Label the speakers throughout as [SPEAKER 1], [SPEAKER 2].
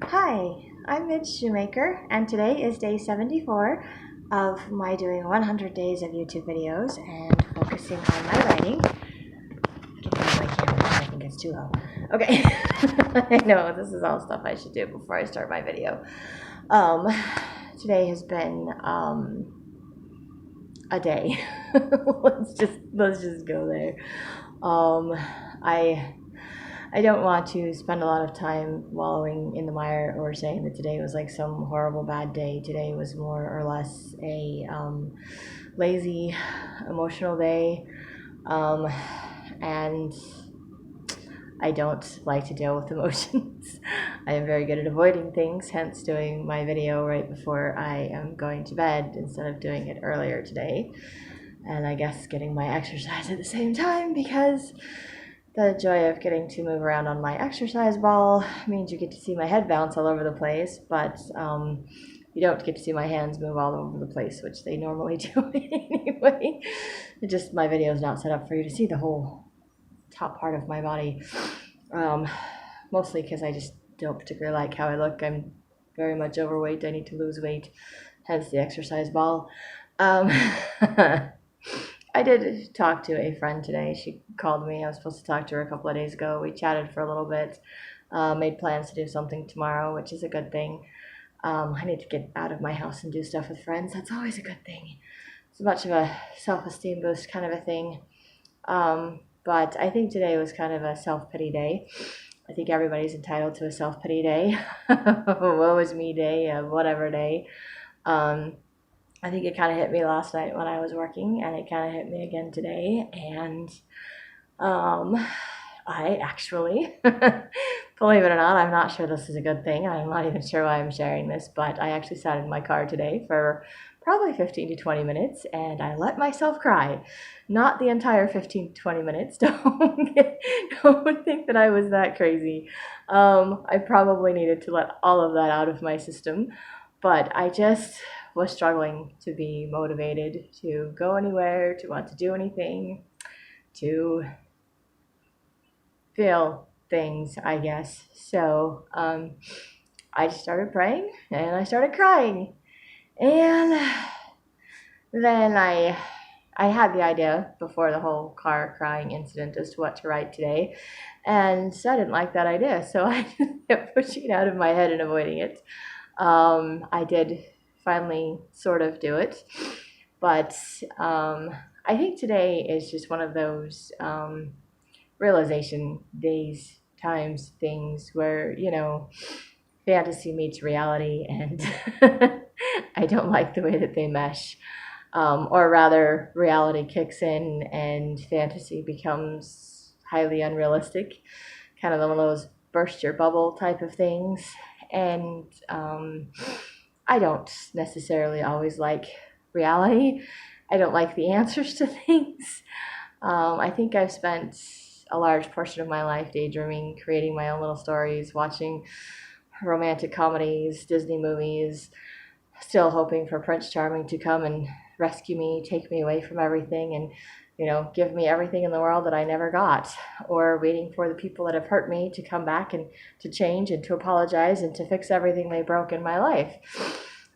[SPEAKER 1] Hi, I'm Midge Shoemaker, and today is day 74 of my doing 100 days of YouTube videos and focusing on my writing. Get down my camera, I think it's too low. Okay, I know this is all stuff I should do before I start my video. Um, Today has been a day. let's just go there. Um, I I don't want to spend a lot of time wallowing in the mire or saying that today was like some horrible bad day. Today was more or less a lazy, emotional day. Um, and I don't like to deal with emotions. I am very good at avoiding things, hence doing my video right before I am going to bed instead of doing it earlier today. And I guess getting my exercise at the same time because the joy of getting to move around on my exercise ball means you get to see my head bounce all over the place, but you don't get to see my hands move all over the place, which they normally do anyway. My video is not set up for you to see the whole top part of my body, um, mostly because I just don't particularly like how I look. I'm very much overweight. I need to lose weight, hence the exercise ball. Um, I did talk to a friend today. She called me. I was supposed to talk to her a couple of days ago. We chatted for a little bit, made plans to do something tomorrow, which is a good thing. I need to get out of my house and do stuff with friends. That's always a good thing. It's much of a self-esteem boost kind of a thing. But I think today was kind of a self-pity day. I think everybody's entitled to a self-pity day. Woe is me day, whatever day. Um, I think it kind of hit me last night when I was working, and it kind of hit me again today. And um, I actually, believe it or not, I'm not sure this is a good thing. I'm not even sure why I'm sharing this, but I actually sat in my car today for probably 15 to 20 minutes and I let myself cry. Not the entire 15 to 20 minutes. Don't think that I was that crazy. I probably needed to let all of that out of my system, but I just was struggling to be motivated to go anywhere, to want to do anything, to feel things, I guess. So I just started praying and I started crying. And then I had the idea before the whole car crying incident as to what to write today. And so I didn't like that idea. So I just kept pushing it out of my head and avoiding it. I did finally sort of do it. But I think today is just one of those realization days, times, things where, fantasy meets reality, and I don't like the way that they mesh. Or rather, reality kicks in and fantasy becomes highly unrealistic, kind of one of those burst your bubble type of things. And I don't necessarily always like reality. I don't like the answers to things. I think I've spent a large portion of my life daydreaming, creating my own little stories, watching romantic comedies, Disney movies, still hoping for Prince Charming to come and rescue me, take me away from everything, and give me everything in the world that I never got, or waiting for the people that have hurt me to come back and to change and to apologize and to fix everything they broke in my life.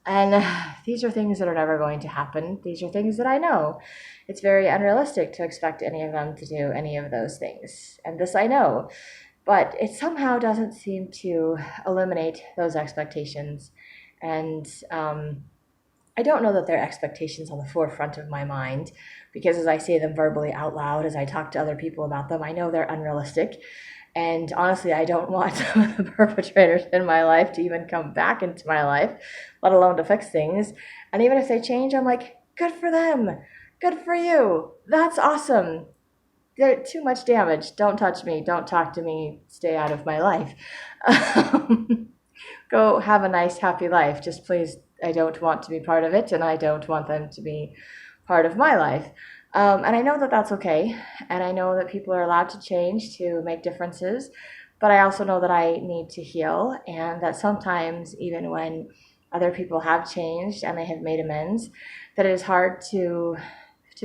[SPEAKER 1] And these are things that are never going to happen. These are things that I know. It's very unrealistic to expect any of them to do any of those things. And this I know. But it somehow doesn't seem to eliminate those expectations. And I don't know that they're expectations on the forefront of my mind, because as I say them verbally out loud, as I talk to other people about them, I know they're unrealistic. And honestly, I don't want some of the perpetrators in my life to even come back into my life, let alone to fix things. And even if they change, I'm like, good for them. Good for you. That's awesome. They're too much damage. Don't touch me. Don't talk to me. Stay out of my life. Go have a nice, happy life. Just please, I don't want to be part of it, and I don't want them to be part of my life. And I know that that's okay, and I know that people are allowed to change to make differences, but I also know that I need to heal, and that sometimes, even when other people have changed and they have made amends, that it is hard to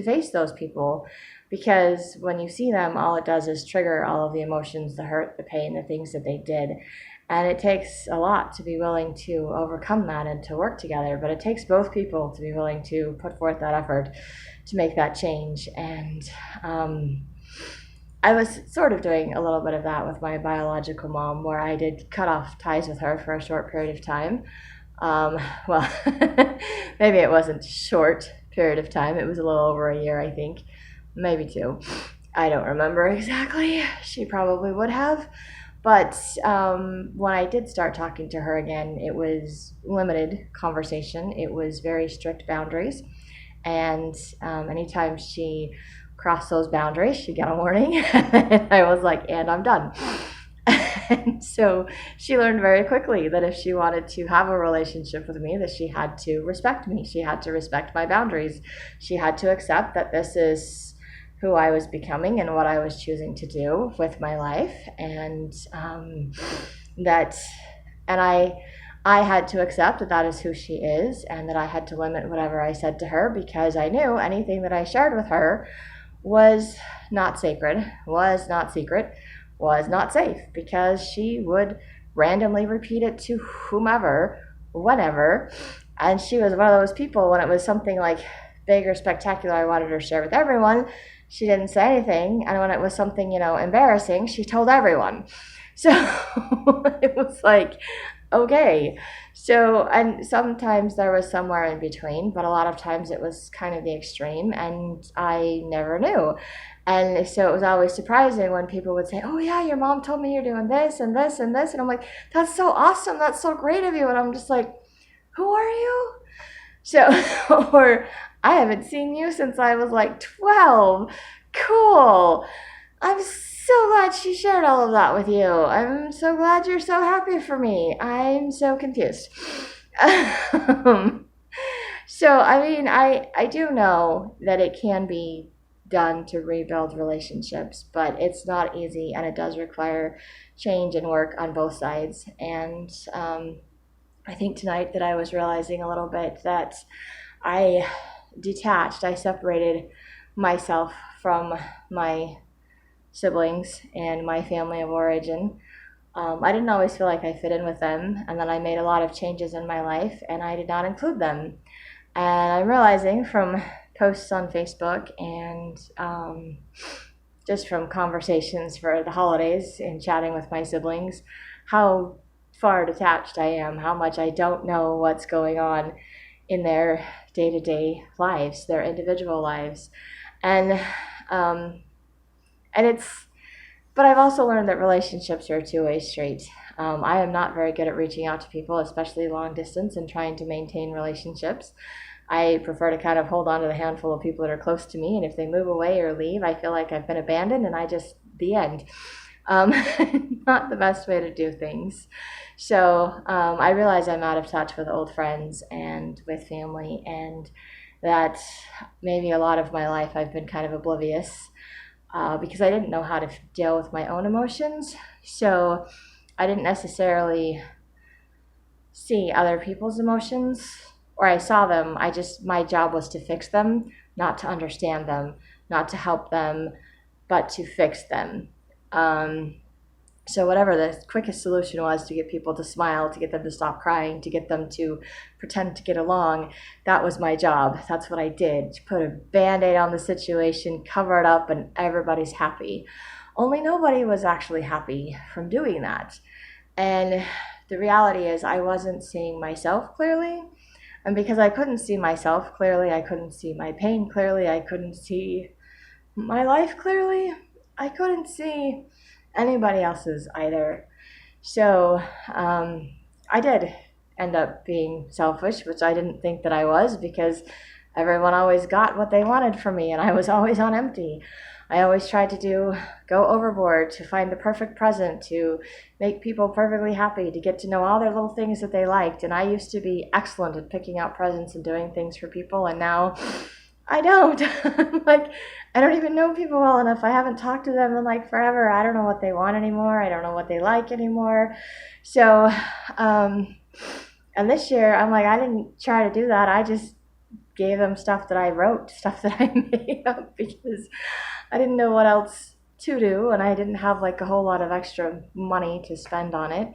[SPEAKER 1] face those people, because when you see them, all it does is trigger all of the emotions, the hurt, the pain, the things that they did. And it takes a lot to be willing to overcome that and to work together, but it takes both people to be willing to put forth that effort to make that change. And I was sort of doing a little bit of that with my biological mom, where I did cut off ties with her for a short period of time. Well, maybe it wasn't a short period of time. It was a little over a year, I think, maybe 2. I don't remember exactly. She probably would have. But when I did start talking to her again, it was limited conversation. It was very strict boundaries. And anytime she crossed those boundaries, she'd get a warning. And I was like, and I'm done. And so she learned very quickly that if she wanted to have a relationship with me, that she had to respect me. She had to respect my boundaries. She had to accept that this is who I was becoming and what I was choosing to do with my life. And I had to accept that that is who she is, and that I had to limit whatever I said to her, because I knew anything that I shared with her was not sacred, was not secret, was not safe, because she would randomly repeat it to whomever, whenever. And she was one of those people, when it was something like big or spectacular I wanted her to share with everyone, she didn't say anything. And when it was something, embarrassing, she told everyone. So it was like, okay. So, and sometimes there was somewhere in between, but a lot of times it was kind of the extreme, and I never knew. And so it was always surprising when people would say, oh yeah, your mom told me you're doing this and this and this. And I'm like, that's so awesome. That's so great of you. And I'm just like, who are you? So, or I haven't seen you since I was like 12. Cool. I'm so glad she shared all of that with you. I'm so glad you're so happy for me. I'm so confused. So, I mean, I do know that it can be done to rebuild relationships, but it's not easy, and it does require change and work on both sides. And I think tonight that I was realizing a little bit that I I separated myself from my siblings and my family of origin. I didn't always feel like I fit in with them, and then I made a lot of changes in my life, and I did not include them. And I'm realizing from posts on Facebook and just from conversations for the holidays and chatting with my siblings, how far detached I am, how much I don't know what's going on in their day-to-day lives, their individual lives. And but I've also learned that relationships are a two-way street. I am not very good at reaching out to people, especially long distance, and trying to maintain relationships. I prefer to kind of hold on to the handful of people that are close to me, and if they move away or leave, I feel like I've been abandoned, and the end. Not the best way to do things. So I realize I'm out of touch with old friends and with family, and that maybe a lot of my life I've been kind of oblivious because I didn't know how to deal with my own emotions. So I didn't necessarily see other people's emotions, or I saw them. My job was to fix them, not to understand them, not to help them, but to fix them. So whatever the quickest solution was to get people to smile, to get them to stop crying, to get them to pretend to get along, that was my job. That's what I did. To put a Band-Aid on the situation, cover it up, and everybody's happy. Only nobody was actually happy from doing that. And the reality is I wasn't seeing myself clearly. And because I couldn't see myself clearly, I couldn't see my pain clearly, I couldn't see my life clearly, I couldn't see anybody else's either. So I did end up being selfish, which I didn't think that I was, because everyone always got what they wanted from me, and I was always on empty. I always tried to go overboard, to find the perfect present, to make people perfectly happy, to get to know all their little things that they liked. And I used to be excellent at picking out presents and doing things for people, and now I don't. Like, I don't even know people well enough. I haven't talked to them in like forever. I don't know what they want anymore. I don't know what they like anymore. So, and this year, I'm like, I didn't try to do that. I just gave them stuff that I wrote, stuff that I made up, because I didn't know what else to do, and I didn't have like a whole lot of extra money to spend on it.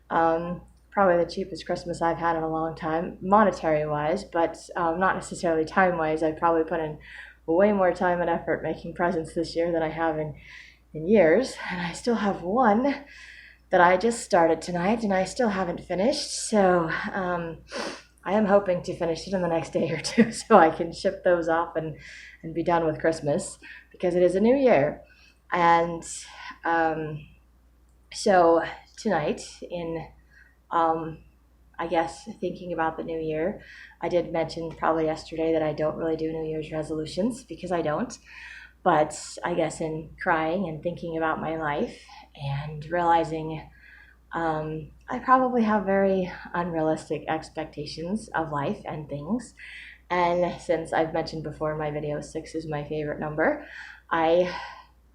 [SPEAKER 1] Probably the cheapest Christmas I've had in a long time, monetary-wise, but not necessarily time-wise. I've probably put in way more time and effort making presents this year than I have in years, and I still have one that I just started tonight, and I still haven't finished, so I am hoping to finish it in the next day or two so I can ship those off and be done with Christmas, because it is a new year. And so tonight, um, I guess thinking about the new year, I did mention probably yesterday that I don't really do New Year's resolutions because I don't. But I guess in crying and thinking about my life and realizing I probably have very unrealistic expectations of life and things. And since I've mentioned before in my video, 6 is my favorite number, I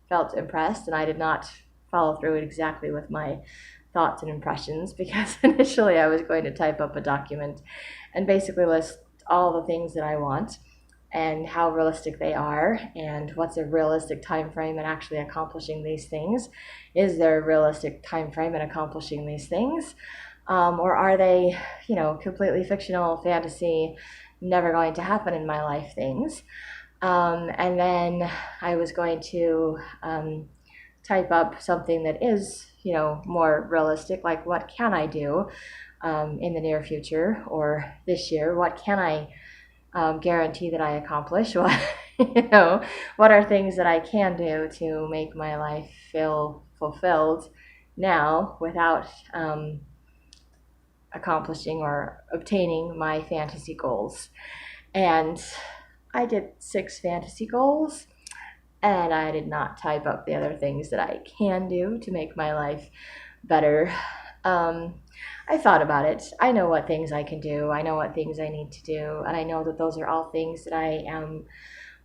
[SPEAKER 1] felt impressed and I did not follow through exactly with my thoughts and impressions because initially I was going to type up a document and basically list all the things that I want and how realistic they are and what's a realistic time frame in actually accomplishing these things. Is there a realistic time frame in accomplishing these things? Or are they, completely fictional, fantasy, never going to happen in my life things? And then I was going to type up something that is, more realistic, like what can I do in the near future or this year? What can I guarantee that I accomplish? What are things that I can do to make my life feel fulfilled now without accomplishing or obtaining my fantasy goals? And I did 6 fantasy goals, and I did not type up the other things that I can do to make my life better. I thought about it. I know what things I can do. I know what things I need to do. And I know that those are all things that I am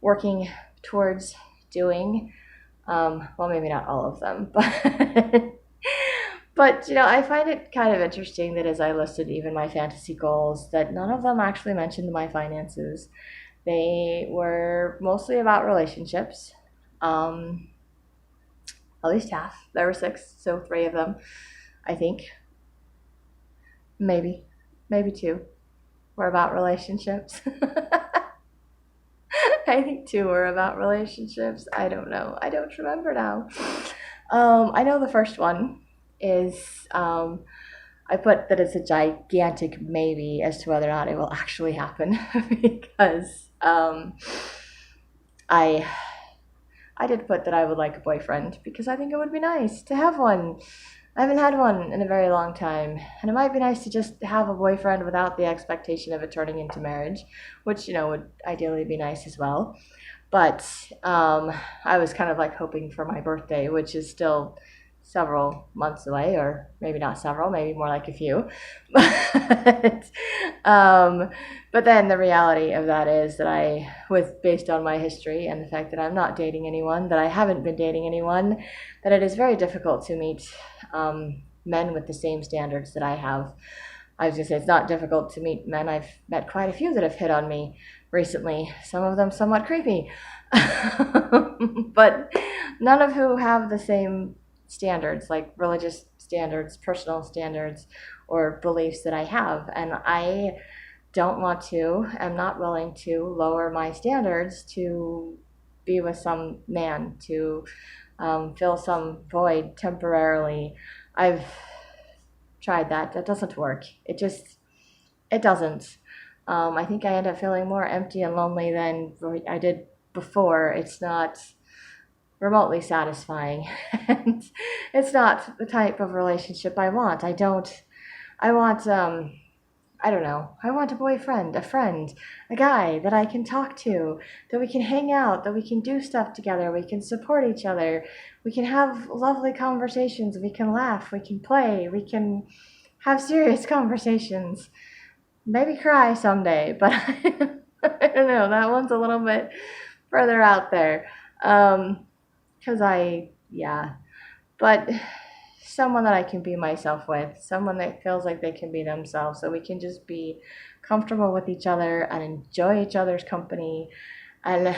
[SPEAKER 1] working towards doing. Well, maybe not all of them, but I find it kind of interesting that as I listed even my fantasy goals, that none of them actually mentioned my finances. They were mostly about relationships. At least half. There were 6, so 3 of them, I think. Maybe 2 were about relationships. I think 2 were about relationships. I don't know. I don't remember now. I know the first one is I put that it's a gigantic maybe as to whether or not it will actually happen because I did put that I would like a boyfriend because I think it would be nice to have one. I haven't had one in a very long time, and it might be nice to just have a boyfriend without the expectation of it turning into marriage, which, would ideally be nice as well. But I was kind of like hoping for my birthday, which is still several months away, or maybe not several, maybe more like a few. But, but then the reality of that is that based on my history and the fact that I'm not dating anyone, that I haven't been dating anyone, that it is very difficult to meet men with the same standards that I have. I was going to say it's not difficult to meet men. I've met quite a few that have hit on me recently, some of them somewhat creepy, but none of who have the same standards, like religious standards, personal standards, or beliefs that I have. And I don't want to, I'm not willing to lower my standards to be with some man, to fill some void temporarily. I've tried that. That doesn't work. It doesn't. I think I end up feeling more empty and lonely than I did before. It's not remotely satisfying. And it's not the type of relationship I want. I want, I don't know. I want a boyfriend, a friend, a guy that I can talk to, that we can hang out, that we can do stuff together, we can support each other, we can have lovely conversations, we can laugh, we can play, we can have serious conversations. Maybe cry someday, but I don't know. That one's a little bit further out there. Because but someone that I can be myself with, someone that feels like they can be themselves, so we can just be comfortable with each other and enjoy each other's company. And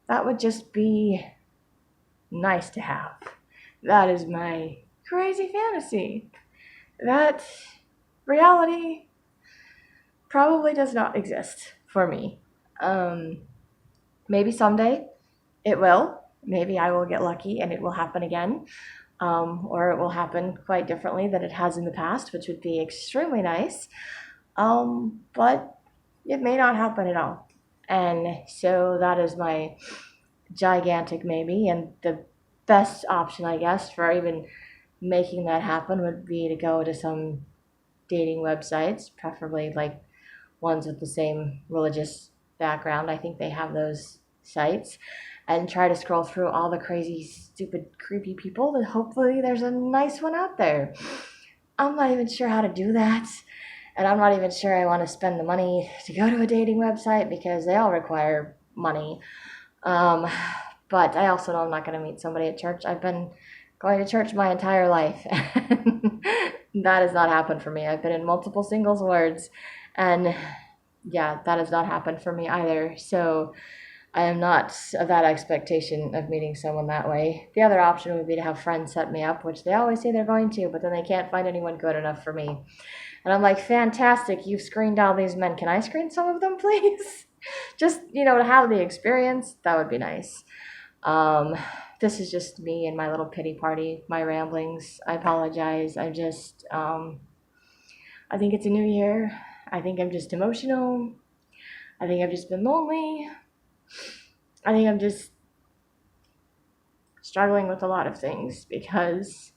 [SPEAKER 1] that would just be nice to have. That is my crazy fantasy. that reality probably does not exist for me. Maybe someday it will. Maybe I will get lucky and it will happen again. Or it will happen quite differently than it has in the past, which would be extremely nice. But it may not happen at all. And so that is my gigantic maybe. And the best option, I guess, for even making that happen would be to go to some dating websites, preferably like ones with the same religious background. I think they have those sites, and try to scroll through all the crazy, stupid, creepy people, and hopefully there's a nice one out there. I'm not even sure how to do that. And I'm not even sure I want to spend the money to go to a dating website because they all require money. Um, but I also know I'm not going to meet somebody at church. I've been going to church my entire life. And that has not happened for me. I've been in multiple singles wards, and yeah, that has not happened for me either. So I am not of that expectation of meeting someone that way. The other option would be to have friends set me up, which they always say they're going to, but then they can't find anyone good enough for me. And I'm like, fantastic, you've screened all these men. Can I screen some of them, please? Just, to have the experience, that would be nice. Um, this is just me and my little pity party, my ramblings. I apologize. I think it's a new year. I think I'm just emotional. I think I've just been lonely. I think I'm just struggling with a lot of things because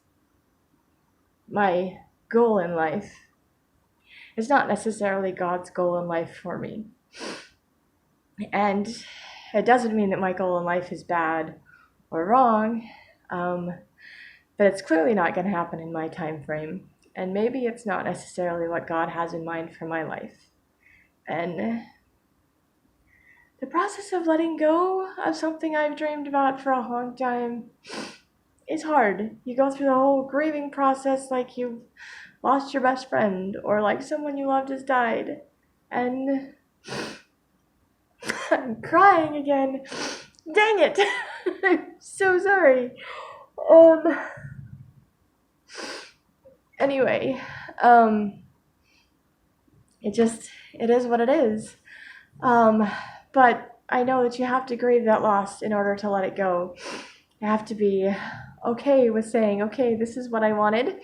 [SPEAKER 1] my goal in life is not necessarily God's goal in life for me. And it doesn't mean that my goal in life is bad or wrong, but it's clearly not going to happen in my time frame. And maybe it's not necessarily what God has in mind for my life. And the process of letting go of something I've dreamed about for a long time is hard. You go through the whole grieving process like you've lost your best friend or like someone you loved has died. And I'm crying again. Dang it! I'm so sorry. Anyway, it is what it is. But I know that you have to grieve that loss in order to let it go. You have to be okay with saying, okay, this is what I wanted,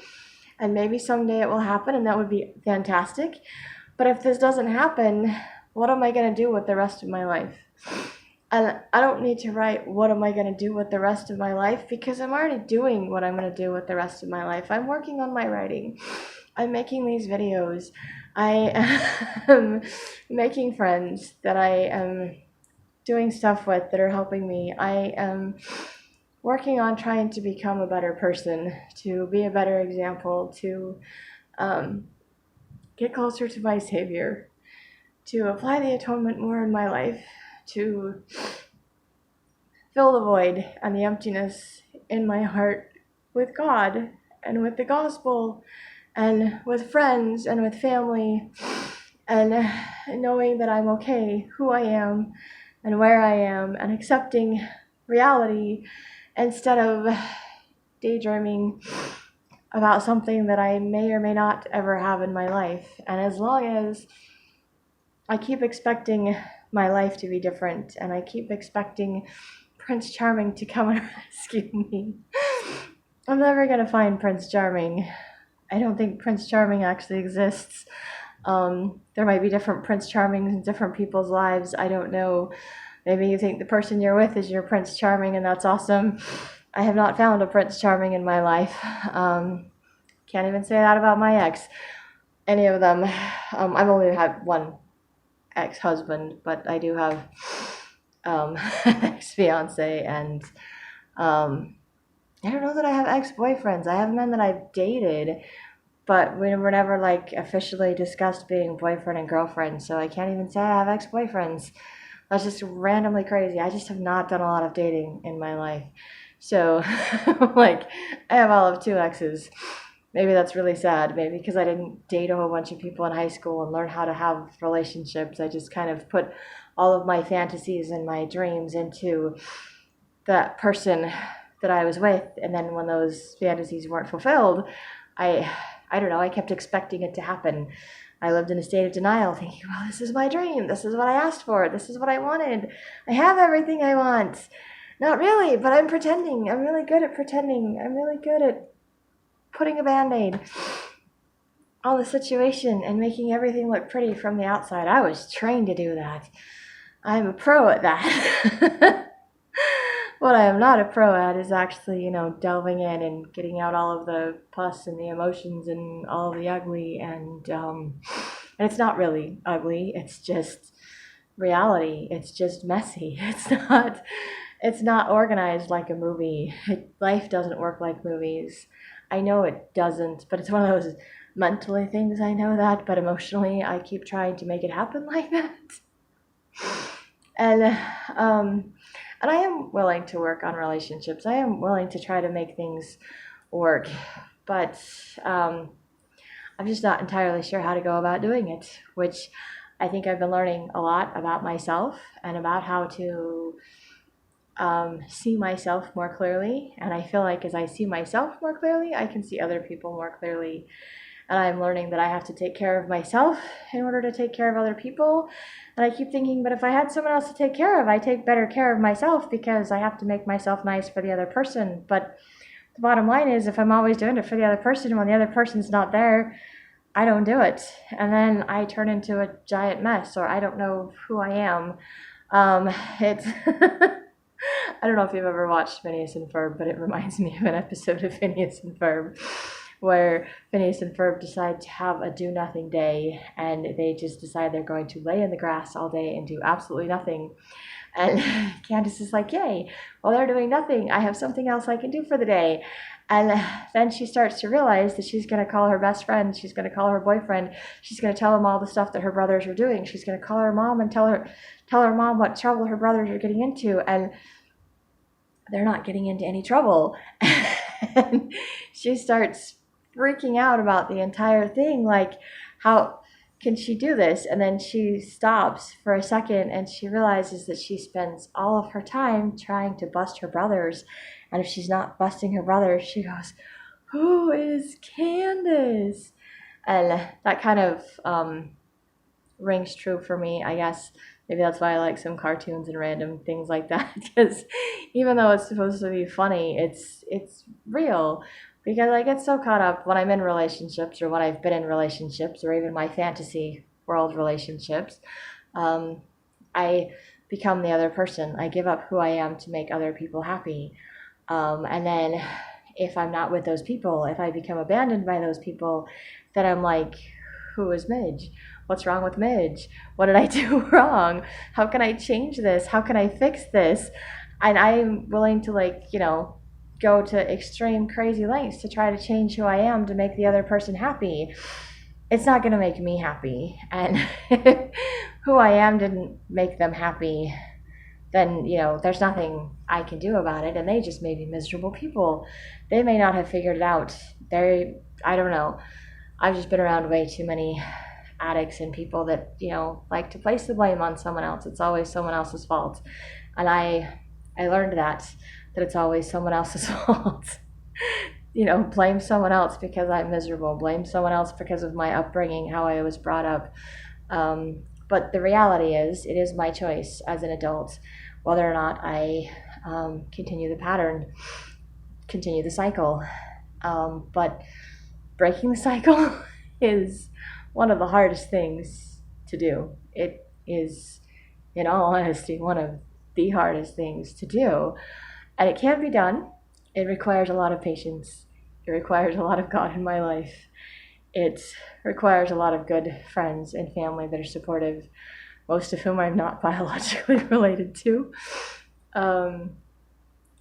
[SPEAKER 1] and maybe someday it will happen, and that would be fantastic. But if this doesn't happen, what am I going to do with the rest of my life? And I don't need to write, what am I going to do with the rest of my life? Because I'm already doing what I'm going to do with the rest of my life. I'm working on my writing. I'm making these videos. I am making friends that I am doing stuff with that are helping me. I am working on trying to become a better person, to be a better example, to get closer to my Savior, to apply the atonement more in my life, to fill the void and the emptiness in my heart with God and with the gospel and with friends and with family, and knowing that I'm okay, who I am and where I am, and accepting reality instead of daydreaming about something that I may or may not ever have in my life. And as long as I keep expecting my life to be different, and I keep expecting Prince Charming to come and rescue me, I'm never going to find Prince Charming. I don't think Prince Charming actually exists. There might be different Prince Charmings in different people's lives. I don't know. Maybe you think the person you're with is your Prince Charming, and that's awesome. I have not found a Prince Charming in my life. Can't even say that about my ex. Any of them. I've only had one ex-husband, but I do have ex-fiance, and I don't know that I have ex-boyfriends. I have men that I've dated, but we were never like officially discussed being boyfriend and girlfriend, so I can't even say I have ex-boyfriends. That's just randomly crazy. I just have not done a lot of dating in my life. So, like, I have all of 2 exes. Maybe that's really sad. Maybe because I didn't date a whole bunch of people in high school and learn how to have relationships. I just kind of put all of my fantasies and my dreams into that person that I was with. And then when those fantasies weren't fulfilled, I I don't know, I kept expecting it to happen. I lived in a state of denial, thinking, well, this is my dream. This is what I asked for. This is what I wanted. I have everything I want. Not really, but I'm pretending. I'm really good at pretending. I'm really good at putting a Band-Aid on the situation and making everything look pretty from the outside. I was trained to do that. I'm a pro at that. What I am not a pro at is actually, delving in and getting out all of the pus and the emotions and all of the ugly. And it's not really ugly. It's just reality. It's just messy. It's not organized like a movie. Life doesn't work like movies. I know it doesn't, but it's one of those mentally things. I know that, but emotionally I keep trying to make it happen like that. And I am willing to work on relationships. I am willing to try to make things work, but I'm just not entirely sure how to go about doing it, which I think I've been learning a lot about myself and about how to see myself more clearly. And I feel like as I see myself more clearly, I can see other people more clearly. And I'm learning that I have to take care of myself in order to take care of other people. And I keep thinking, but if I had someone else to take care of, I take better care of myself because I have to make myself nice for the other person. But the bottom line is, if I'm always doing it for the other person, when the other person's not there, I don't do it. And then I turn into a giant mess, or I don't know who I am. It's I don't know if you've ever watched Phineas and Ferb, but it reminds me of an episode of Phineas and Ferb where Phineas and Ferb decide to have a do-nothing day, and they just decide they're going to lay in the grass all day and do absolutely nothing. And Candace is like, yay, well, they're doing nothing. I have something else I can do for the day. And then she starts to realize that she's going to call her best friend. She's going to call her boyfriend. She's going to tell them all the stuff that her brothers are doing. She's going to call her mom and tell her mom what trouble her brothers are getting into. And they're not getting into any trouble. And she starts freaking out about the entire thing, like, how can she do this? And then she stops for a second and she realizes that she spends all of her time trying to bust her brothers. And if she's not busting her brothers, she goes, who is Candace? And that kind of rings true for me, I guess. Maybe that's why I like some cartoons and random things like that, because even though it's supposed to be funny, it's real. Because I get so caught up when I'm in relationships, or when I've been in relationships, or even my fantasy world relationships. I become the other person. I give up who I am to make other people happy. And then if I'm not with those people, if I become abandoned by those people, then I'm like, who is Midge? What's wrong with Midge? What did I do wrong? How can I change this? How can I fix this? And I'm willing to go to extreme crazy lengths to try to change who I am to make the other person happy. It's not going to make me happy. And if who I am didn't make them happy, then, there's nothing I can do about it. And they just may be miserable people. They may not have figured it out. I don't know. I've just been around way too many addicts and people that, like to place the blame on someone else. It's always someone else's fault. And I learned that it's always someone else's fault. Blame someone else because I'm miserable. Blame someone else because of my upbringing, how I was brought up. But the reality is, it is my choice as an adult whether or not I continue the pattern, continue the cycle. But breaking the cycle is one of the hardest things to do. It is, in all honesty, one of the hardest things to do. And it can be done. It requires a lot of patience. It requires a lot of God in my life. It requires a lot of good friends and family that are supportive, most of whom I'm not biologically related to. And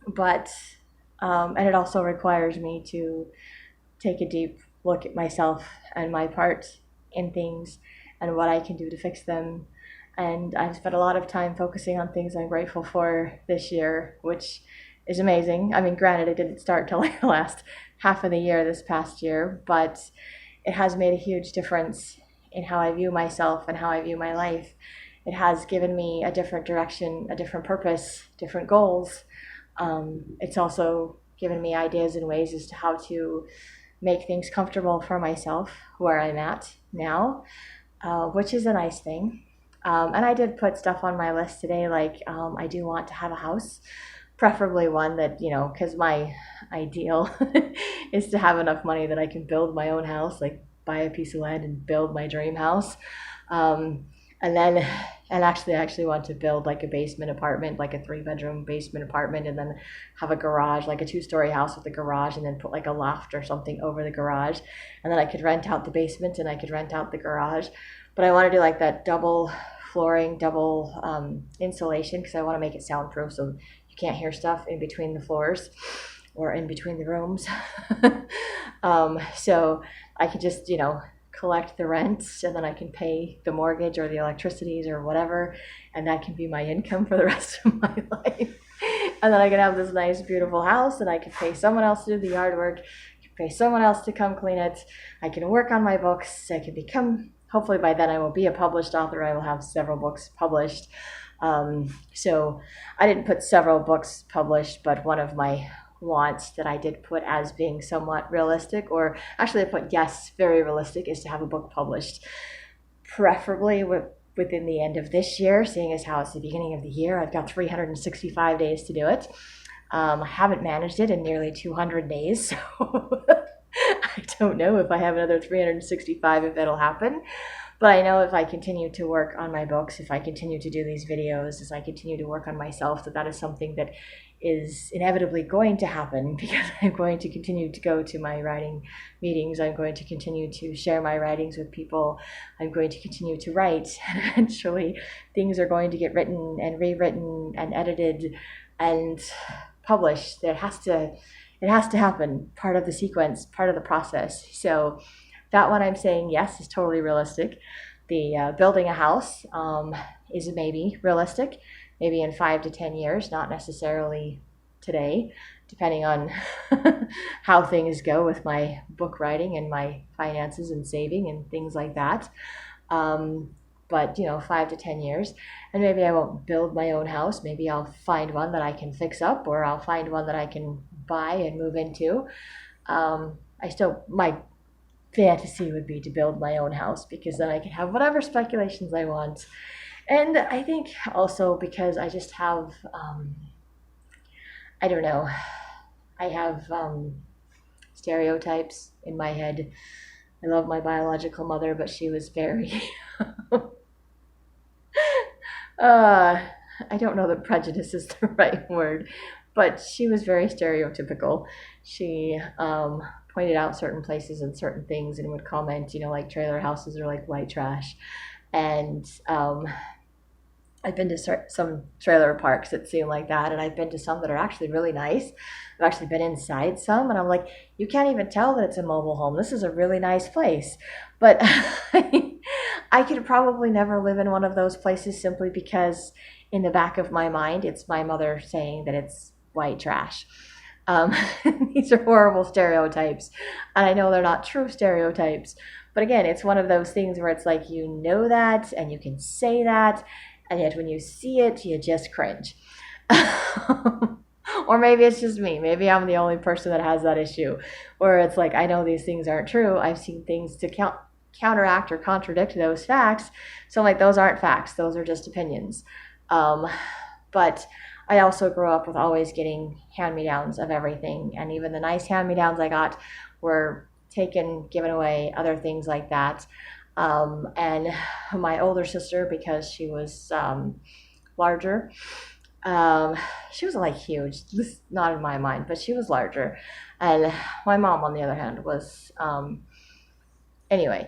[SPEAKER 1] it also requires me to take a deep look at myself and my part in things and what I can do to fix them. And I've spent a lot of time focusing on things I'm grateful for this year, which is amazing. I mean, granted, it didn't start till the last half of the year this past year, but it has made a huge difference in how I view myself and how I view my life. It has given me a different direction, a different purpose, different goals. It's also given me ideas and ways as to how to make things comfortable for myself where I'm at now, which is a nice thing. And I did put stuff on my list today, like I do want to have a house, preferably one that, because my ideal is to have enough money that I can build my own house, like buy a piece of land and build my dream house. Um, and then, and actually, I actually want to build like a basement apartment, like a 3 bedroom basement apartment, and then have a garage, like a 2-story house with a garage, and then put like a loft or something over the garage. And then I could rent out the basement and I could rent out the garage. But I want to do like that double flooring, double insulation, because I want to make it soundproof so you can't hear stuff in between the floors or in between the rooms. So I could just, collect the rent, and then I can pay the mortgage or the electricities or whatever, and that can be my income for the rest of my life. And then I can have this nice, beautiful house, and I can pay someone else to do the yard work, I can pay someone else to come clean it. I can work on my books. I can become, hopefully by then I will be a published author. I will have several books published. So I didn't put several books published, but one of my wants that I did put as being somewhat realistic, or actually I put yes, very realistic, is to have a book published, preferably within the end of this year, seeing as how it's the beginning of the year. I've got 365 days to do it. I haven't managed it in nearly 200 days, so I don't know if I have another 365 if that'll happen. But I know if I continue to work on my books, if I continue to do these videos, as I continue to work on myself, that is something that is inevitably going to happen, because I'm going to continue to go to my writing meetings. I'm going to continue to share my writings with people. I'm going to continue to write. And eventually things are going to get written and rewritten and edited and published. It has to happen, part of the sequence, part of the process. So that one I'm saying yes is totally realistic. The building a house is maybe realistic, maybe in 5 to 10 years, not necessarily today, depending on how things go with my book writing and my finances and saving and things like that. But 5 to 10 years, and maybe I won't build my own house. Maybe I'll find one that I can fix up, or I'll find one that I can buy and move into. My fantasy would be to build my own house, because then I can have whatever speculations I want. And I think also because I just have, I don't know, I have stereotypes in my head. I love my biological mother, but she was very, I don't know that prejudice is the right word, but she was very stereotypical. She pointed out certain places and certain things, and would comment, like trailer houses are like white trash. And I've been to some trailer parks that seem like that, and I've been to some that are actually really nice. I've actually been inside some, and I'm like, you can't even tell that it's a mobile home. This is a really nice place. But I could probably never live in one of those places, simply because in the back of my mind, it's my mother saying that it's white trash. These are horrible stereotypes, and I know they're not true stereotypes. But again, it's one of those things where it's like, that, and you can say that, and yet when you see it, you just cringe. Or maybe it's just me. Maybe I'm the only person that has that issue, where it's like, I know these things aren't true. I've seen things to counteract or contradict those facts. So I'm like, those aren't facts. Those are just opinions. But I also grew up with always getting hand-me-downs of everything. And even the nice hand-me-downs I got were taken, given away, other things like that. And my older sister, because she was larger, she wasn't like huge, not in my mind, but she was larger. And my mom, on the other hand, was, anyway.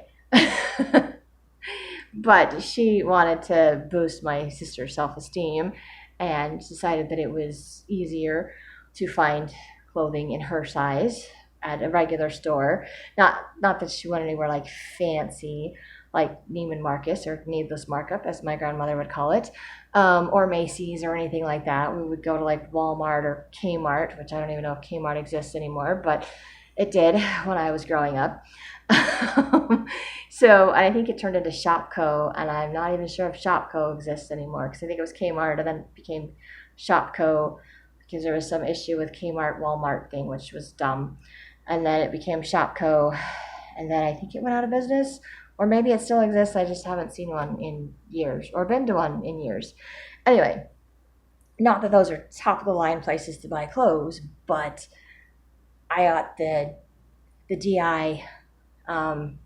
[SPEAKER 1] But she wanted to boost my sister's self-esteem, and decided that it was easier to find clothing in her size at a regular store. Not that she went anywhere like fancy, like Neiman Marcus, or Needless Markup, as my grandmother would call it, or Macy's or anything like that. We would go to like Walmart or Kmart, which I don't even know if Kmart exists anymore, but it did when I was growing up. So I think it turned into Shopko, and I'm not even sure if Shopko exists anymore, because I think it was Kmart and then it became Shopko, because there was some issue with Kmart Walmart thing, which was dumb. and then it became Shopko, and then I think it went out of business, or maybe it still exists. I just haven't seen one in years or been to one in years. Anyway, not that those are top of the line places to buy clothes, but I got the DI um,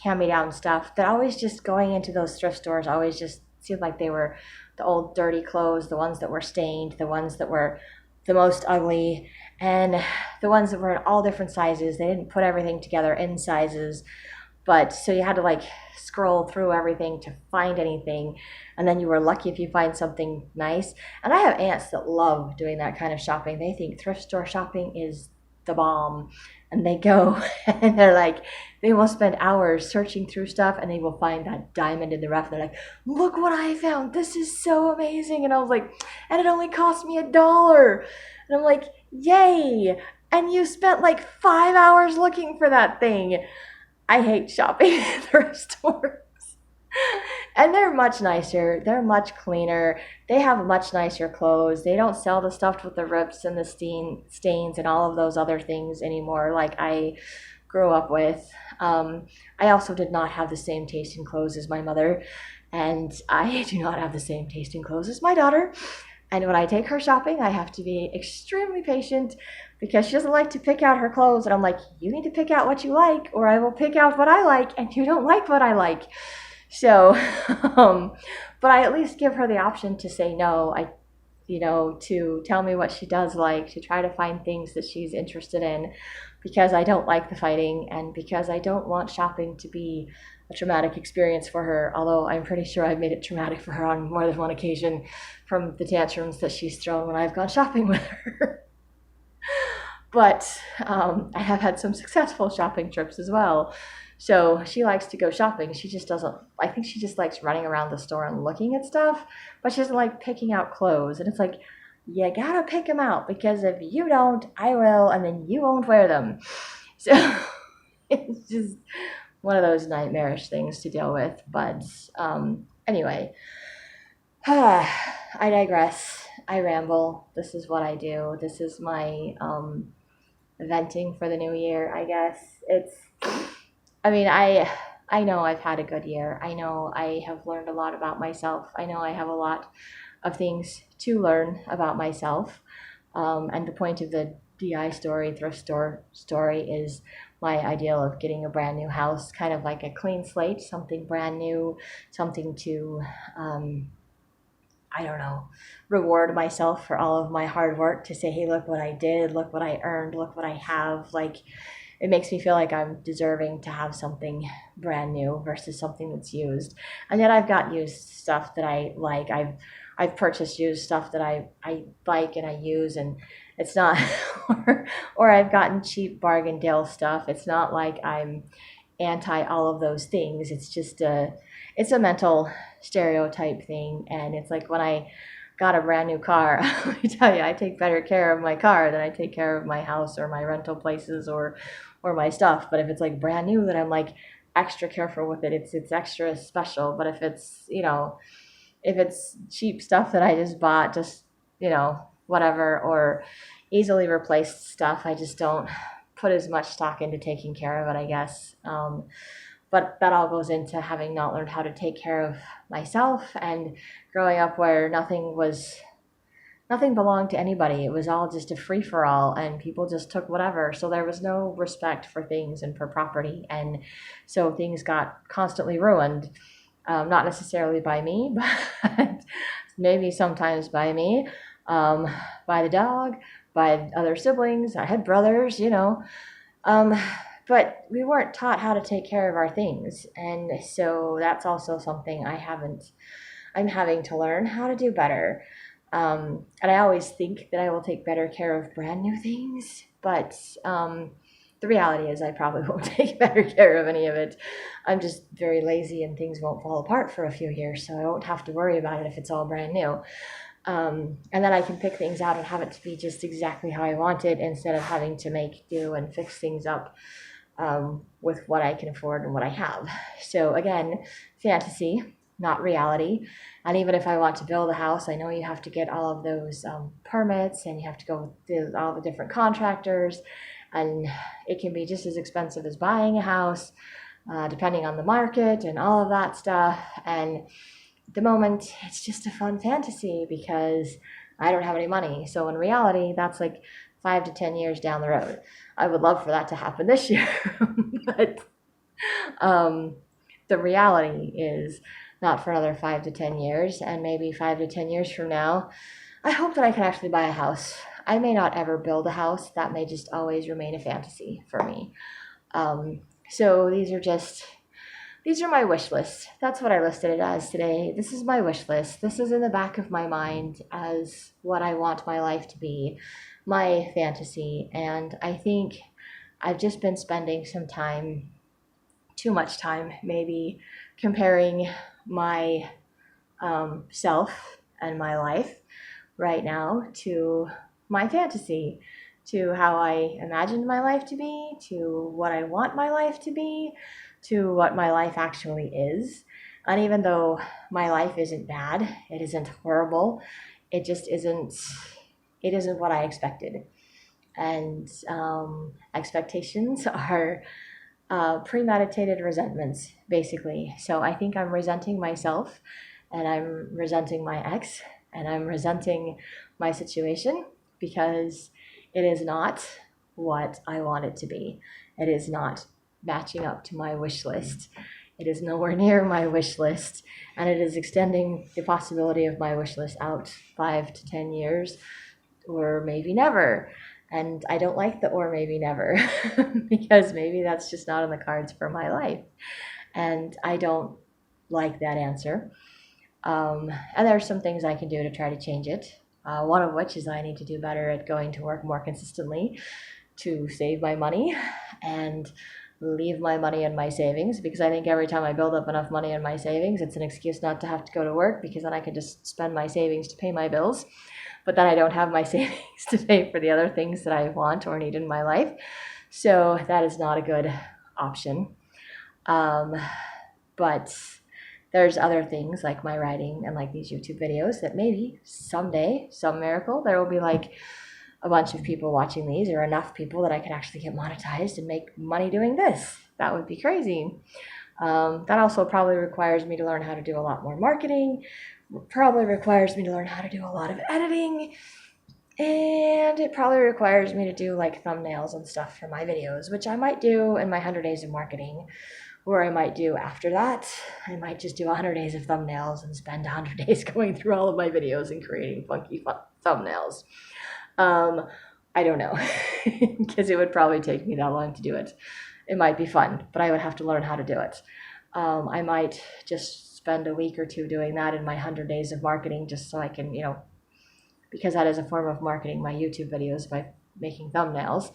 [SPEAKER 1] hand me down stuff that always just going into those thrift stores always just seemed like they were the old dirty clothes, the ones that were stained, the ones that were the most ugly, and the ones that were in all different sizes. They didn't put everything together in sizes, but so you had to like scroll through everything to find anything, and then you were lucky if you find something nice. And I have aunts that love doing that kind of shopping. They think thrift store shopping is the bomb, and they go and they're like, they will spend hours searching through stuff, and they will find that diamond in the rough. They're like, look what I found, this is so amazing. And I was like, and it only cost me $1. And I'm like, yay, and you spent like 5 hours looking for that thing. I hate shopping at thrift stores. And they're much nicer. They're much cleaner. They have much nicer clothes. They don't sell the stuff with the rips and the stains and all of those other things anymore like I grew up with. I also did not have the same taste in clothes as my mother, and I do not have the same taste in clothes as my daughter. And when I take her shopping, I have to be extremely patient because she doesn't like to pick out her clothes. And I'm like, you need to pick out what you like, or I will pick out what I like, and you don't like what I like. So, but I at least give her the option to say no. To tell me what she does like, to try to find things that she's interested in, because I don't like the fighting and because I don't want shopping to be a traumatic experience for her. Although I'm pretty sure I've made it traumatic for her on more than one occasion from the tantrums that she's thrown when I've gone shopping with her. But I have had some successful shopping trips as well. So she likes to go shopping. She just doesn't, I think she just likes running around the store and looking at stuff, but she doesn't like picking out clothes. And it's like, you gotta pick them out because if you don't, I will, and then you won't wear them. So it's just one of those nightmarish things to deal with. But anyway, I digress. I ramble. This is what I do. This is my venting for the new year, I guess. I mean, I know I've had a good year. I know I have learned a lot about myself. I know I have a lot of things to learn about myself. And the point of the DI story, thrift store story, is my ideal of getting a brand new house, kind of like a clean slate, something brand new, something to, I don't know, reward myself for all of my hard work, to say, hey, look what I did, look what I earned, look what I have. Like, it makes me feel like I'm deserving to have something brand new versus something that's used. And yet I've got used stuff that I like. I've purchased used stuff that I like and I use, and it's not or I've gotten cheap bargain deal stuff. It's not like I'm anti all of those things. It's a mental stereotype thing. And it's like when I got a brand new car, let me tell you, I take better care of my car than I take care of my house or my rental places or my stuff. But if it's like brand new, then I'm like extra careful with it. It's extra special. But if it's cheap stuff that I just bought, just whatever, or easily replaced stuff, I just don't put as much stock into taking care of it, I guess. But that all goes into having not learned how to take care of myself and growing up where nothing belonged to anybody. It was all just a free for all, and people just took whatever. So there was no respect for things and for property, and so things got constantly ruined. Not necessarily by me, but maybe sometimes by me, by the dog, by other siblings. I had brothers. Um, but we weren't taught how to take care of our things, and so that's also something I'm having to learn how to do better. And I always think that I will take better care of brand new things, but the reality is I probably won't take better care of any of it. I'm just very lazy and things won't fall apart for a few years, so I won't have to worry about it if it's all brand new. And then I can pick things out and have it to be just exactly how I want it instead of having to make do and fix things up with what I can afford and what I have. So again, fantasy, not reality. And even if I want to build a house, I know you have to get all of those permits, and you have to go with all the different contractors. And it can be just as expensive as buying a house, depending on the market and all of that stuff. And at the moment, it's just a fun fantasy because I don't have any money. So in reality, that's like 5 to 10 years down the road. I would love for that to happen this year, but um, the reality is not for another 5 to 10 years, and maybe 5 to 10 years from now, I hope that I can actually buy a house. I may not ever build a house. That may just always remain a fantasy for me. So these are my wish list. That's what I listed it as today. This is my wish list. This is in the back of my mind as what I want my life to be, my fantasy. And I think I've just been spending some time, too much time maybe, comparing my self and my life right now to my fantasy, to how I imagined my life to be, to what I want my life to be, to what my life actually is. And even though my life isn't bad, it isn't horrible, it just isn't what I expected. And expectations are premeditated resentments, basically. So I think I'm resenting myself, and I'm resenting my ex, and I'm resenting my situation because it is not what I want it to be. It is not matching up to my wish list. It is nowhere near my wish list, and it is extending the possibility of my wish list out 5 to 10 years, or maybe never. And I don't like the or maybe never because maybe that's just not on the cards for my life. And I don't like that answer. And there are some things I can do to try to change it. One of which is I need to do better at going to work more consistently to save my money and leave my money in my savings, because I think every time I build up enough money in my savings, it's an excuse not to have to go to work, because then I can just spend my savings to pay my bills. But then I don't have my savings to pay for the other things that I want or need in my life. So that is not a good option. But there's other things like my writing and like these YouTube videos that maybe someday, some miracle, there will be like a bunch of people watching these, or enough people that I can actually get monetized and make money doing this. That would be crazy. That also probably requires me to learn how to do a lot more marketing, probably requires me to learn how to do a lot of editing, and it probably requires me to do like thumbnails and stuff for my videos, which I might do in my 100 days of marketing, or I might do after that. I might just do 100 days of thumbnails and spend 100 days going through all of my videos and creating funky thumbnails. I don't know, because it would probably take me that long to do it. It might be fun, but I would have to learn how to do it. I might just spend a week or two doing that in my 100 days of marketing, just so I can, because that is a form of marketing my YouTube videos by making thumbnails,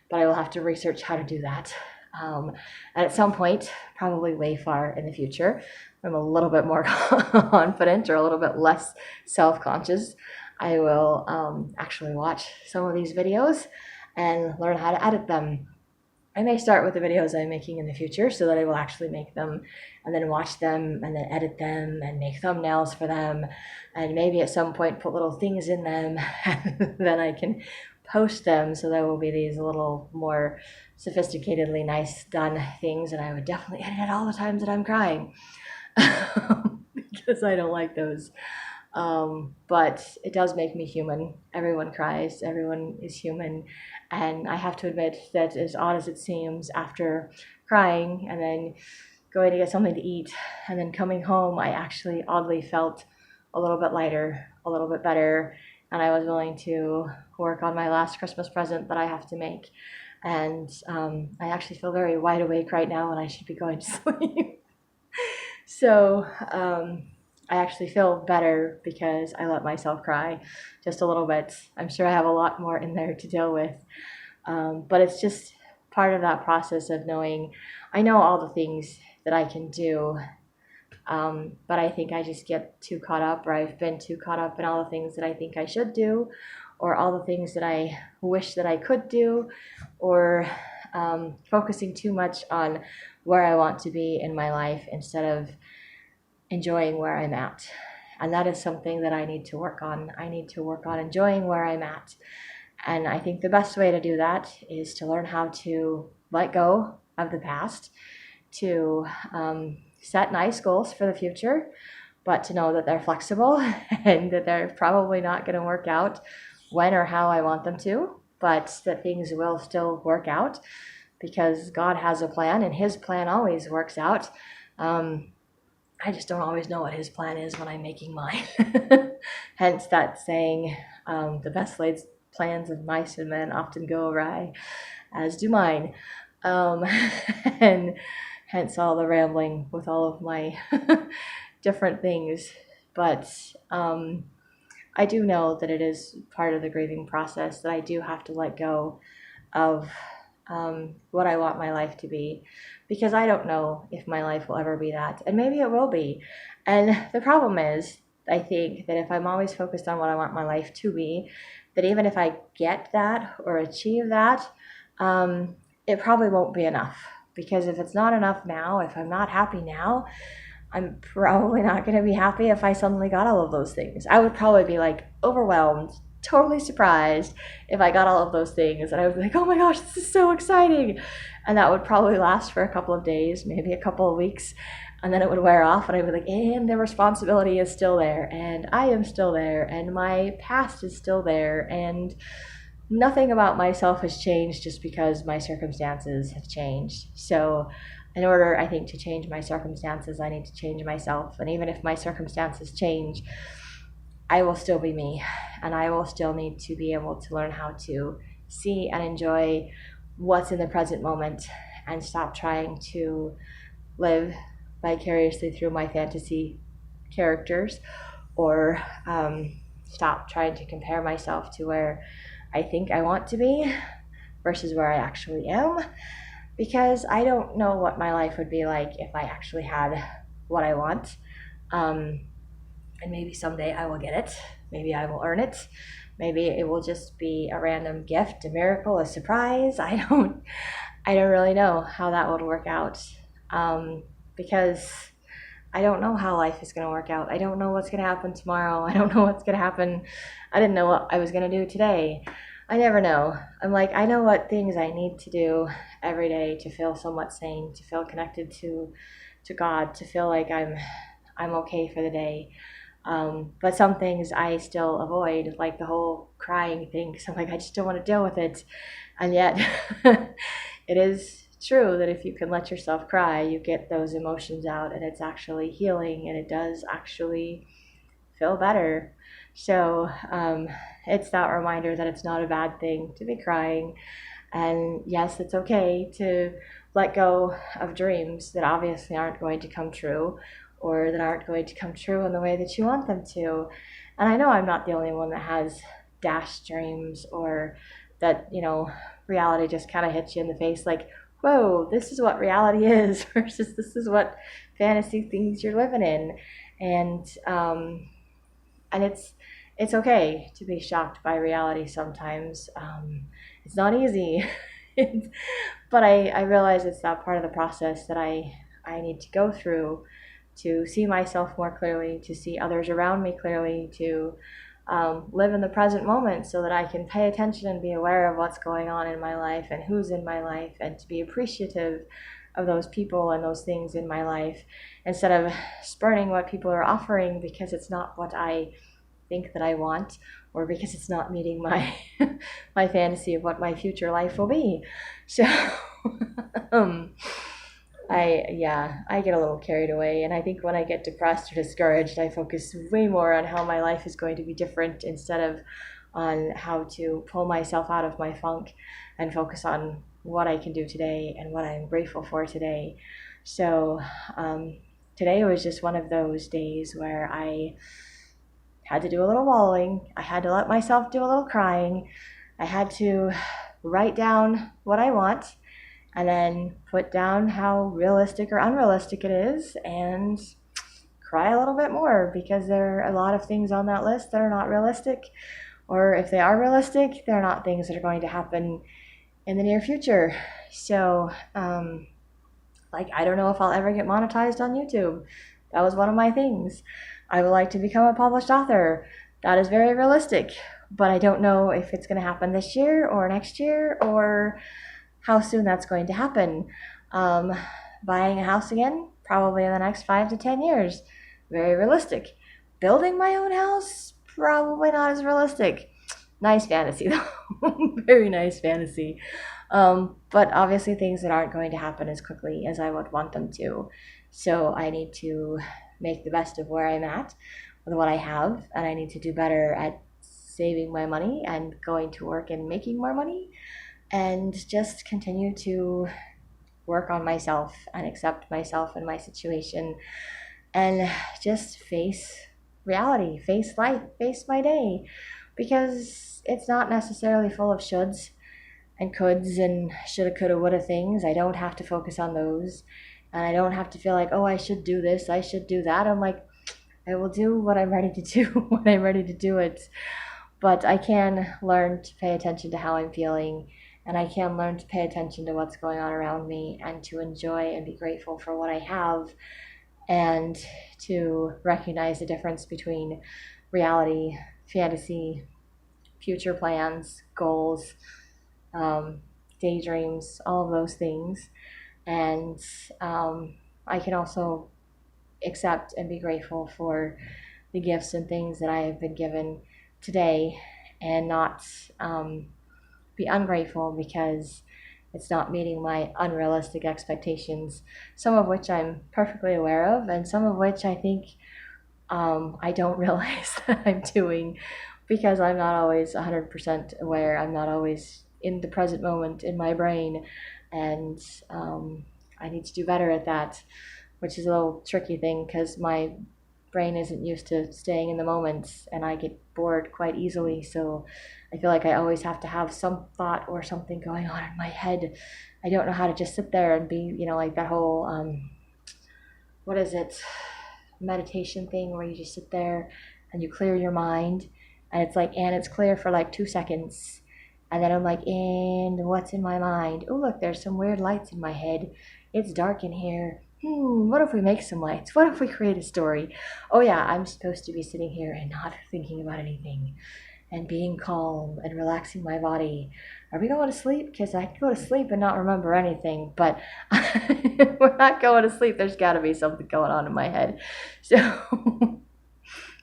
[SPEAKER 1] but I will have to research how to do that. And at some point, probably way far in the future, I'm a little bit more confident or a little bit less self-conscious, I will actually watch some of these videos and learn how to edit them. I may start with the videos I'm making in the future so that I will actually make them and then watch them and then edit them and make thumbnails for them, and maybe at some point put little things in them and then I can post them, so there will be these little more sophisticatedly nice done things, and I would definitely edit all the times that I'm crying because I don't like those. But it does make me human. Everyone cries, everyone is human. And I have to admit that, as odd as it seems, after crying and then going to get something to eat and then coming home, I actually oddly felt a little bit lighter, a little bit better. And I was willing to work on my last Christmas present that I have to make. And I actually feel very wide awake right now, and I should be going to sleep. So I actually feel better because I let myself cry just a little bit. I'm sure I have a lot more in there to deal with. But it's just part of that process of knowing, I know all the things that I can do, but I think I just get too caught up, or I've been too caught up in all the things that I think I should do, or all the things that I wish that I could do, or focusing too much on where I want to be in my life instead of enjoying where I'm at. And that is something that I need to work on. I need to work on enjoying where I'm at And I think the best way to do that is to learn how to let go of the past, to set nice goals for the future, but to know that they're flexible and that they're probably not going to work out when or how I want them to, but that things will still work out because God has a plan and His plan always works out. I just don't always know what His plan is when I'm making mine. Hence that saying, the best laid plans of mice and men often go awry, as do mine. And hence all the rambling with all of my different things. But I do know that it is part of the grieving process that I do have to let go of what I want my life to be, because I don't know if my life will ever be that, and maybe it will be. And the problem is, I think that if I'm always focused on what I want my life to be, that even if I get that or achieve that, it probably won't be enough. Because if it's not enough now, if I'm not happy now, I'm probably not going to be happy if I suddenly got all of those things. I would probably be like overwhelmed, totally surprised if I got all of those things. And I would be like, oh my gosh, this is so exciting. And that would probably last for a couple of days, maybe a couple of weeks. And then it would wear off and I'd be like, and the responsibility is still there. And I am still there. And my past is still there. And nothing about myself has changed just because my circumstances have changed. So in order, I think, to change my circumstances, I need to change myself. And even if my circumstances change, I will still be me. And I will still need to be able to learn how to see and enjoy what's in the present moment and stop trying to live vicariously through my fantasy characters, or stop trying to compare myself to where I think I want to be versus where I actually am, because I don't know what my life would be like if I actually had what I want. And maybe someday I will get it. Maybe I will earn it. Maybe it will just be a random gift, a miracle, a surprise. I don't really know how that would work out, because I don't know how life is going to work out. I don't know what's going to happen tomorrow. I don't know what's going to happen. I didn't know what I was going to do today. I never know. I'm like, I know what things I need to do every day to feel somewhat sane, to feel connected to God, to feel like I'm okay for the day. But some things I still avoid, like the whole crying thing, because I'm like, I just don't want to deal with it. And yet, it is true that if you can let yourself cry, you get those emotions out, and it's actually healing, and it does actually feel better. So it's that reminder that it's not a bad thing to be crying. And yes, it's okay to let go of dreams that obviously aren't going to come true, or that aren't going to come true in the way that you want them to. And I know I'm not the only one that has dashed dreams, or that, reality just kind of hits you in the face like, whoa, this is what reality is versus this is what fantasy things you're living in. And it's okay to be shocked by reality sometimes. It's not easy. But I realize it's that part of the process that I need to go through to see myself more clearly, to see others around me clearly, to live in the present moment so that I can pay attention and be aware of what's going on in my life and who's in my life, and to be appreciative of those people and those things in my life, instead of spurning what people are offering because it's not what I think that I want, or because it's not meeting my my fantasy of what my future life will be. So I get a little carried away, and I think when I get depressed or discouraged, I focus way more on how my life is going to be different instead of on how to pull myself out of my funk and focus on what I can do today and what I'm grateful for today. So today was just one of those days where I had to do a little wallowing. I had to let myself do a little crying. I had to write down what I want, and then put down how realistic or unrealistic it is, and cry a little bit more, because there are a lot of things on that list that are not realistic, or if they are realistic, they're not things that are going to happen in the near future. So I don't know if I'll ever get monetized on YouTube. That was one of my things. I would like to become a published author. That is very realistic. but I don't know if it's going to happen this year or next year or how soon that's going to happen. Um, Buying a house again, probably in the next 5 to 10 years. Very realistic. Building my own house, probably not as realistic. Nice fantasy, though. Very nice fantasy. But obviously, things that aren't going to happen as quickly as I would want them to. So I need to make the best of where I'm at with what I have, and I need to do better at saving my money and going to work and making more money, and just continue to work on myself and accept myself and my situation, and just face reality, face life, face my day, because it's not necessarily full of shoulds and coulds and shoulda, coulda, woulda things. I don't have to focus on those, and I don't have to feel like, oh, I should do this, I should do that. I'm like, I will do what I'm ready to do when I'm ready to do it. But I can learn to pay attention to how I'm feeling, and I can learn to pay attention to what's going on around me and to enjoy and be grateful for what I have, and to recognize the difference between reality, fantasy, future plans, goals, um, daydreams, all of those things. And I can also accept and be grateful for the gifts and things that I have been given today, and not be ungrateful because it's not meeting my unrealistic expectations, some of which I'm perfectly aware of, and some of which I think I don't realize that I'm doing because I'm not always 100% aware. I'm not always in the present moment in my brain, and I need to do better at that, which is a little tricky thing because my brain isn't used to staying in the moment, and I get bored quite easily. So I feel like I always have to have some thought or something going on in my head. I don't know how to just sit there and be, like that whole, what is it, meditation thing where you just sit there and you clear your mind, and it's like, and it's clear for like 2 seconds. And then I'm like, and what's in my mind? Oh, look, there's some weird lights in my head. It's dark in here. What if we make some lights? What if we create a story? Oh, yeah, I'm supposed to be sitting here and not thinking about anything and being calm and relaxing my body. Are we going to sleep? Because I can go to sleep and not remember anything, but we're not going to sleep. There's got to be something going on in my head. So,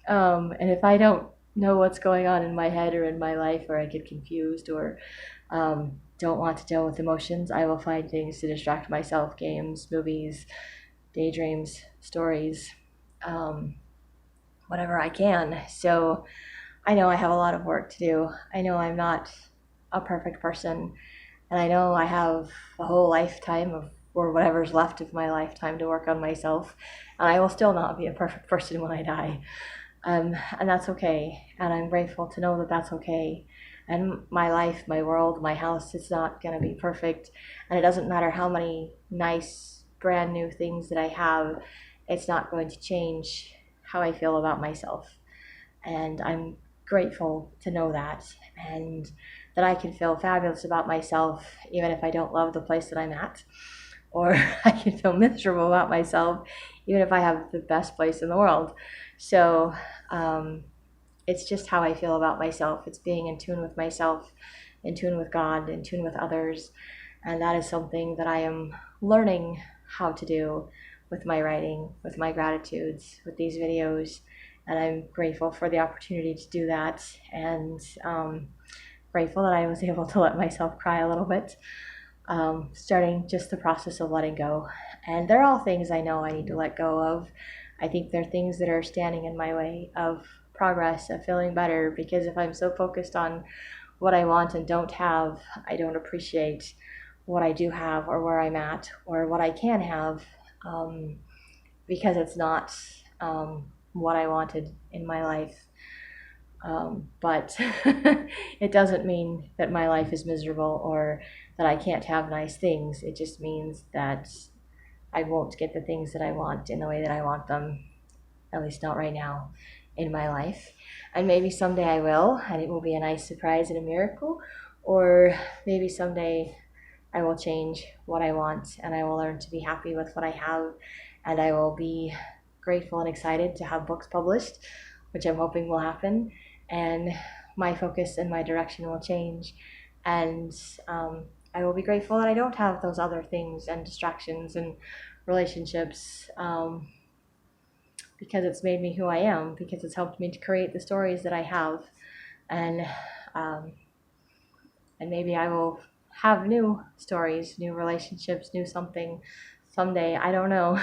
[SPEAKER 1] and if I don't know what's going on in my head or in my life, or I get confused, or don't want to deal with emotions, I will find things to distract myself: games, movies, daydreams, stories, whatever I can. So I know I have a lot of work to do. I know I'm not a perfect person, and I know I have a whole lifetime of, or whatever's left of my lifetime, to work on myself, and I will still not be a perfect person when I die. And that's okay, and I'm grateful to know that that's okay. And my life, my world, my house, it's not going to be perfect, and it doesn't matter how many nice, brand new things that I have, it's not going to change how I feel about myself. And I'm grateful to know that, and that I can feel fabulous about myself even if I don't love the place that I'm at, or I can feel miserable about myself even if I have the best place in the world. So it's just how I feel about myself. It's being in tune with myself, in tune with God, in tune with others. And that is something that I am learning how to do with my writing, with my gratitudes, with these videos. And I'm grateful for the opportunity to do that, and grateful that I was able to let myself cry a little bit, starting just the process of letting go. And they're all things I know I need to let go of. I think they're things that are standing in my way of progress, of feeling better, because if I'm so focused on what I want and don't have, I don't appreciate what I do have, or where I'm at, or what I can have, because it's not what I wanted in my life. But it doesn't mean that my life is miserable or that I can't have nice things. It just means that I won't get the things that I want in the way that I want them, at least not right now in my life. And maybe someday I will, and it will be a nice surprise and a miracle. Or maybe someday I will change what I want, and I will learn to be happy with what I have, and I will be grateful and excited to have books published, which I'm hoping will happen. And my focus and my direction will change. And I will be grateful that I don't have those other things and distractions and relationships, because it's made me who I am, because it's helped me to create the stories that I have. And um, and maybe I will have new stories, new relationships, new something someday. I don't know.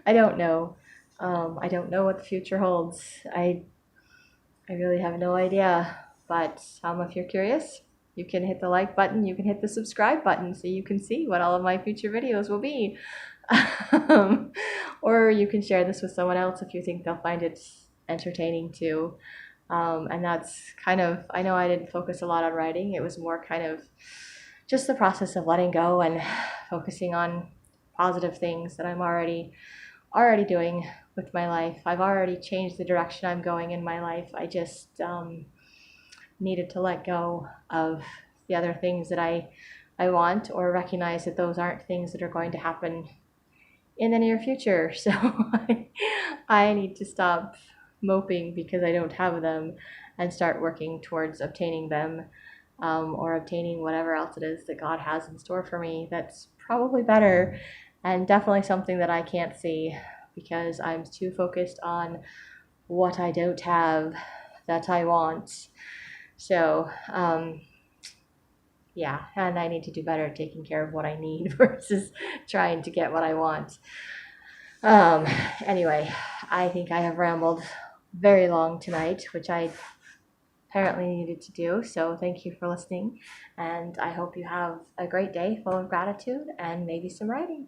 [SPEAKER 1] I don't know. I don't know what the future holds. I really have no idea. But if you're curious, you can hit the like button. You can hit the subscribe button so you can see what all of my future videos will be. um, or you can share this with someone else if you think they'll find it entertaining too. And that's kind of, I know I didn't focus a lot on writing. It was more kind of just the process of letting go and focusing on positive things that I'm already doing with my life. I've already changed the direction I'm going in my life. I just needed to let go of the other things that I want, or recognize that those aren't things that are going to happen in the near future. So I need to stop moping because I don't have them and start working towards obtaining them, or obtaining whatever else it is that God has in store for me that's probably better, and definitely something that I can't see because I'm too focused on what I don't have that I want. So, yeah, and I need to do better at taking care of what I need versus trying to get what I want. Um, anyway, I think I have rambled very long tonight, which I apparently needed to do. So thank you for listening, and I hope you have a great day full of gratitude and maybe some writing.